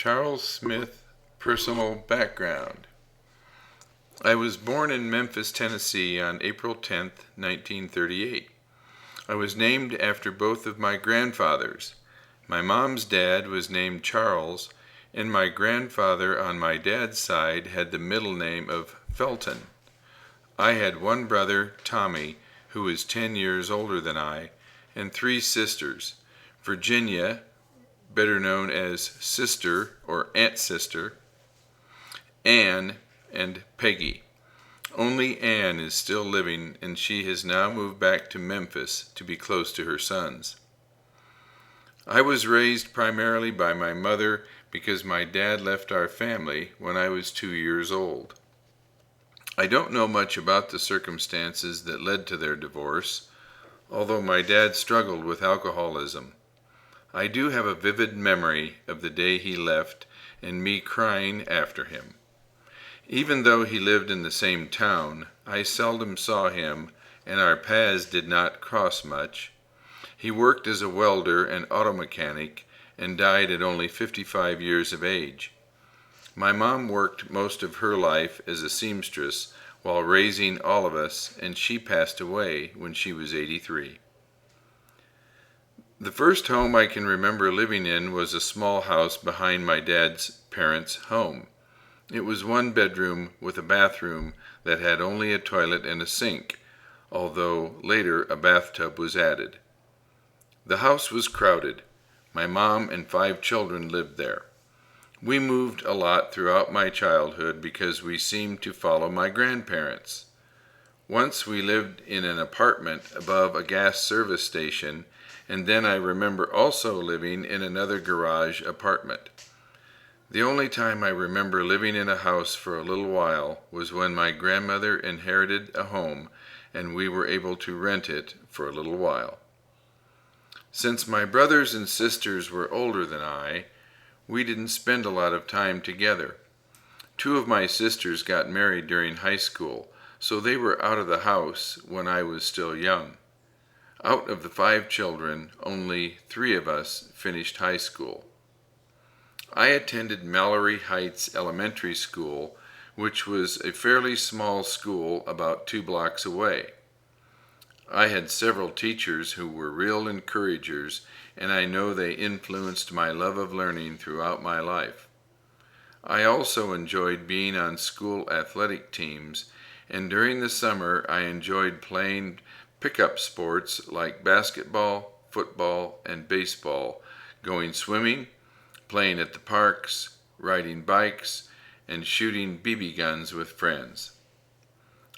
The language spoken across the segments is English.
Charles Smith Personal Background. I was born in Memphis, Tennessee on April 10th, 1938. I was named after both of my grandfathers. My mom's dad was named Charles, and my grandfather on my dad's side had the middle name of Felton. I had one brother, Tommy, who was 10 years older than I, and three sisters, Virginia, better known as Sister or Aunt Sister, Anne, and Peggy. Only Anne is still living, and she has now moved back to Memphis to be close to her sons. I was raised primarily by my mother because my dad left our family when I was 2 years old. I don't know much about the circumstances that led to their divorce, although my dad struggled with alcoholism. I do have a vivid memory of the day he left and me crying after him. Even though he lived in the same town, I seldom saw him, and our paths did not cross much. He worked as a welder and auto mechanic and died at only 55 years of age. My mom worked most of her life as a seamstress while raising all of us, and she passed away when she was 83. The first home I can remember living in was a small house behind my dad's parents' home. It was one bedroom with a bathroom that had only a toilet and a sink, although later a bathtub was added. The house was crowded. My mom and 5 children lived there. We moved a lot throughout my childhood because we seemed to follow my grandparents. Once we lived in an apartment above a gas service station, and then I remember also living in another garage apartment. The only time I remember living in a house for a little while was when my grandmother inherited a home and we were able to rent it for a little while. Since my brothers and sisters were older than I, we didn't spend a lot of time together. 2 of my sisters got married during high school, so they were out of the house when I was still young. Out of the 5 children, only 3 of us finished high school. I attended Mallory Heights Elementary School, which was a fairly small school about 2 blocks away. I had several teachers who were real encouragers, and I know they influenced my love of learning throughout my life. I also enjoyed being on school athletic teams, and during the summer I enjoyed playing pickup sports like basketball, football, and baseball, going swimming, playing at the parks, riding bikes, and shooting BB guns with friends.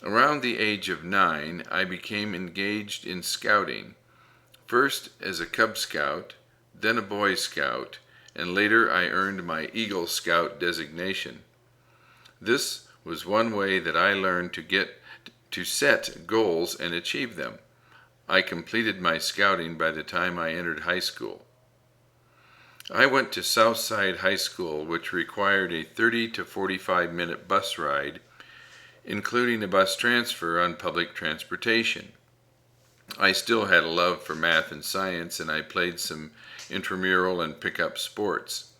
Around the age of 9, I became engaged in scouting, first as a Cub Scout, then a Boy Scout, and later I earned my Eagle Scout designation. This was one way that I learned to set goals and achieve them. I completed my scouting by the time I entered high school. I went to Southside High School, which required a 30 to 45-minute bus ride, including a bus transfer on public transportation. I still had a love for math and science, and I played some intramural and pickup sports.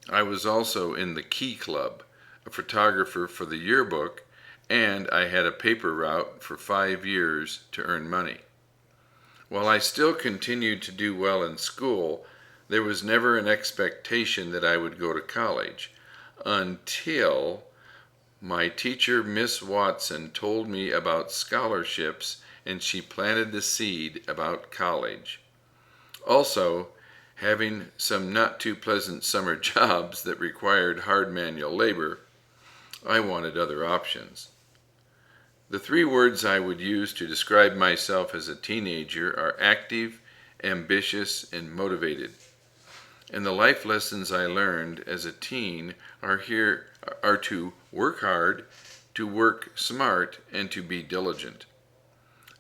I was also in the Key Club, a photographer for the yearbook, and I had a paper route for 5 years to earn money. While I still continued to do well in school, there was never an expectation that I would go to college, until my teacher, Miss Watson, told me about scholarships, and she planted the seed about college. Also, having some not too pleasant summer jobs that required hard manual labor, I wanted other options. The 3 words I would use to describe myself as a teenager are active, ambitious, and motivated. And the life lessons I learned as a teen are to work hard, to work smart, and to be diligent.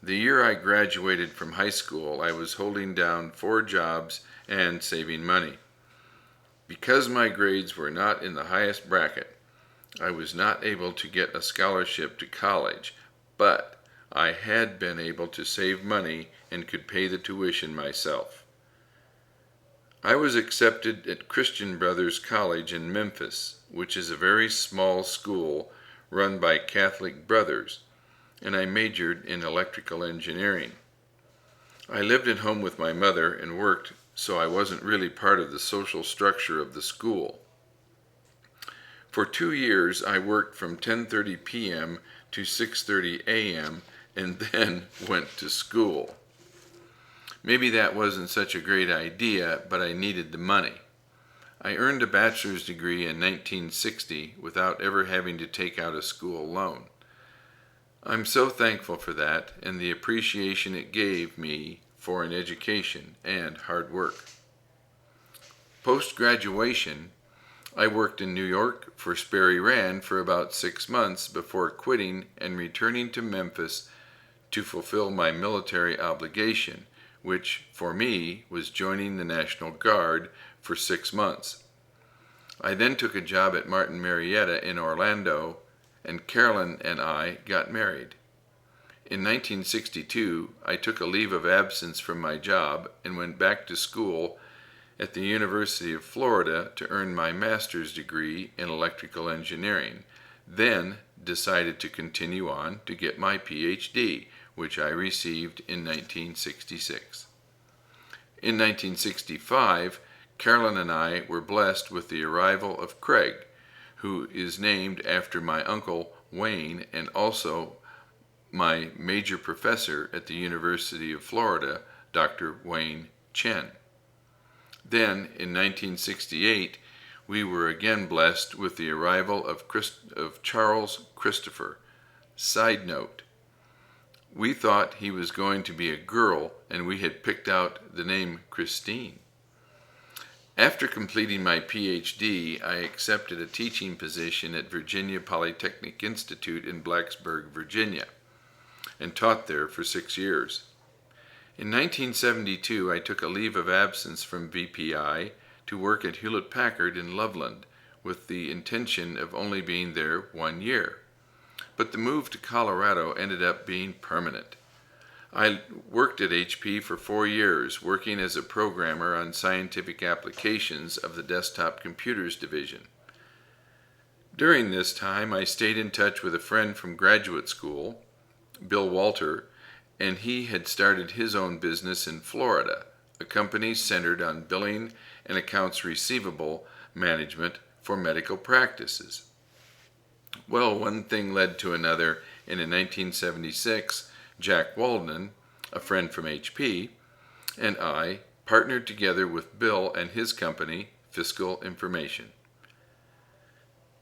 The year I graduated from high school, I was holding down 4 jobs and saving money. Because my grades were not in the highest bracket, I was not able to get a scholarship to college, but I had been able to save money and could pay the tuition myself. I was accepted at Christian Brothers College in Memphis, which is a very small school run by Catholic brothers, and I majored in electrical engineering. I lived at home with my mother and worked, so I wasn't really part of the social structure of the school. For 2 years, I worked from 10:30 p.m. to 6:30 a.m. and then went to school. Maybe that wasn't such a great idea, but I needed the money. I earned a bachelor's degree in 1960 without ever having to take out a school loan. I'm so thankful for that and the appreciation it gave me for an education and hard work. Post-graduation, I worked in New York for Sperry Rand for about 6 months before quitting and returning to Memphis to fulfill my military obligation, which for me was joining the National Guard for 6 months. I then took a job at Martin Marietta in Orlando, and Carolyn and I got married. In 1962, I took a leave of absence from my job and went back to school at the University of Florida to earn my master's degree in electrical engineering, then decided to continue on to get my PhD, which I received in 1966. In 1965, Carolyn and I were blessed with the arrival of Craig, who is named after my uncle Wayne and also my major professor at the University of Florida, Dr. Wayne Chen. Then, in 1968, we were again blessed with the arrival of Charles Christopher. Side note, we thought he was going to be a girl, and we had picked out the name Christine. After completing my PhD, I accepted a teaching position at Virginia Polytechnic Institute in Blacksburg, Virginia, and taught there for 6 years. In 1972, I took a leave of absence from VPI to work at Hewlett-Packard in Loveland, with the intention of only being there 1 year. But the move to Colorado ended up being permanent. I worked at HP for 4 years, working as a programmer on scientific applications of the desktop computers division. During this time, I stayed in touch with a friend from graduate school, Bill Walter, and he had started his own business in Florida, a company centered on billing and accounts receivable management for medical practices. Well, one thing led to another, and in 1976, Jack Waldman, a friend from HP, and I partnered together with Bill and his company, Fiscal Information.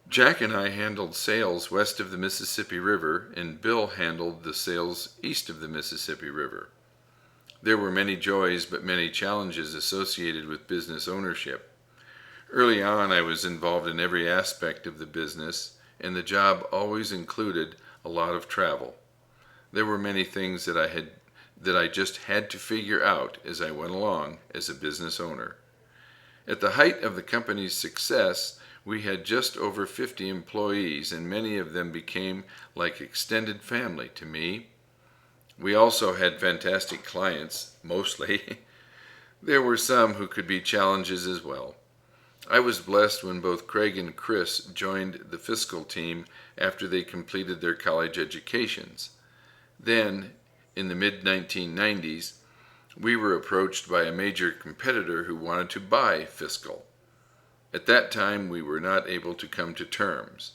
Jack and I handled sales west of the Mississippi River, and Bill handled the sales east of the Mississippi River. There were many joys but many challenges associated with business ownership. Early on, I was involved in every aspect of the business, and the job always included a lot of travel. There were many things that I just had to figure out as I went along as a business owner. At the height of the company's success, we had just over 50 employees, and many of them became like extended family to me. We also had fantastic clients, mostly. There were some who could be challenges as well. I was blessed when both Craig and Chris joined the fiscal team after they completed their college educations. Then, in the mid-1990s, we were approached by a major competitor who wanted to buy Fiscal. At that time, we were not able to come to terms.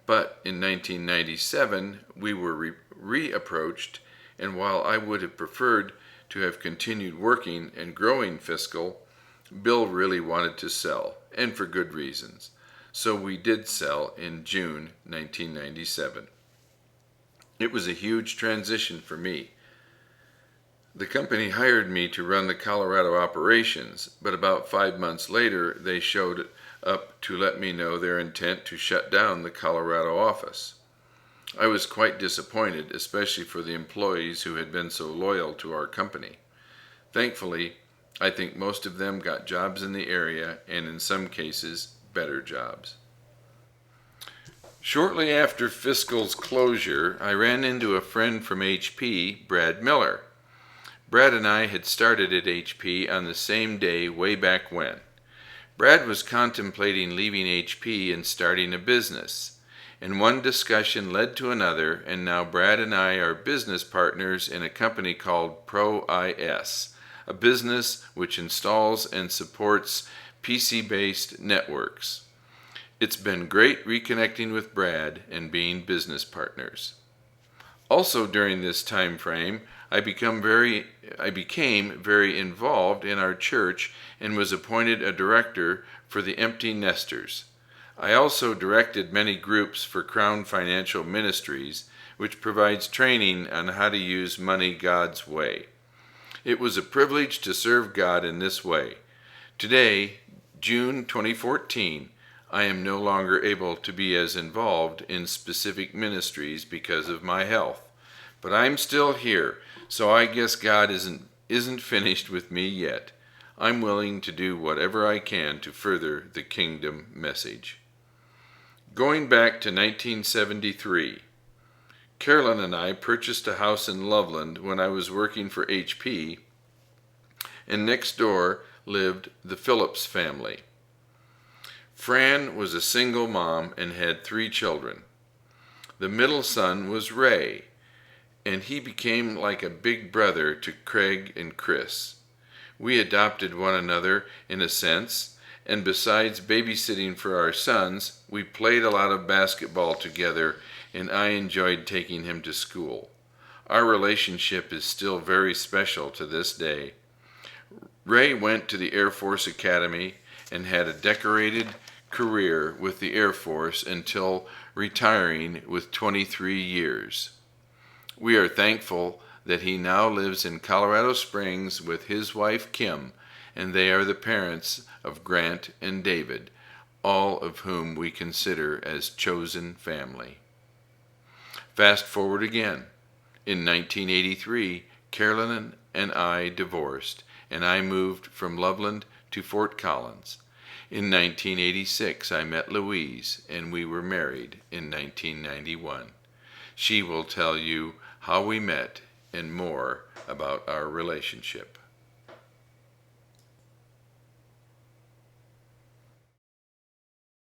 But in 1997, we were reapproached, and while I would have preferred to have continued working and growing Fiscal, Bill really wanted to sell, and for good reasons. So we did sell in June 1997. It was a huge transition for me. The company hired me to run the Colorado operations, but about 5 months later they showed up to let me know their intent to shut down the Colorado office. I was quite disappointed, especially for the employees who had been so loyal to our company. Thankfully, I think most of them got jobs in the area, and in some cases, better jobs. Shortly after Fiscal's closure, I ran into a friend from HP, Brad Miller. Brad and I had started at HP on the same day way back when. Brad was contemplating leaving HP and starting a business, and one discussion led to another, and now Brad and I are business partners in a company called ProIS, a business which installs and supports PC-based networks. It's been great reconnecting with Brad and being business partners. Also during this time frame, I became very involved in our church and was appointed a director for the Empty Nesters. I also directed many groups for Crown Financial Ministries, which provides training on how to use money God's way. It was a privilege to serve God in this way. Today, June 2014, I am no longer able to be as involved in specific ministries because of my health. But I'm still here, so I guess God isn't finished with me yet. I'm willing to do whatever I can to further the kingdom message. Going back to 1973, Carolyn and I purchased a house in Loveland when I was working for HP, and next door lived the Phillips family. Fran was a single mom and had 3 children. The middle son was Ray, and he became like a big brother to Craig and Chris. We adopted one another in a sense, and besides babysitting for our sons, we played a lot of basketball together, and I enjoyed taking him to school. Our relationship is still very special to this day. Ray went to the Air Force Academy and had a decorated career with the Air Force until retiring with 23 years. We are thankful that he now lives in Colorado Springs with his wife Kim, and they are the parents of Grant and David, all of whom we consider as chosen family. Fast forward again. In 1983, Carolyn and I divorced, and I moved from Loveland to Fort Collins. In 1986, I met Louise, and we were married in 1991. She will tell you how we met and more about our relationship.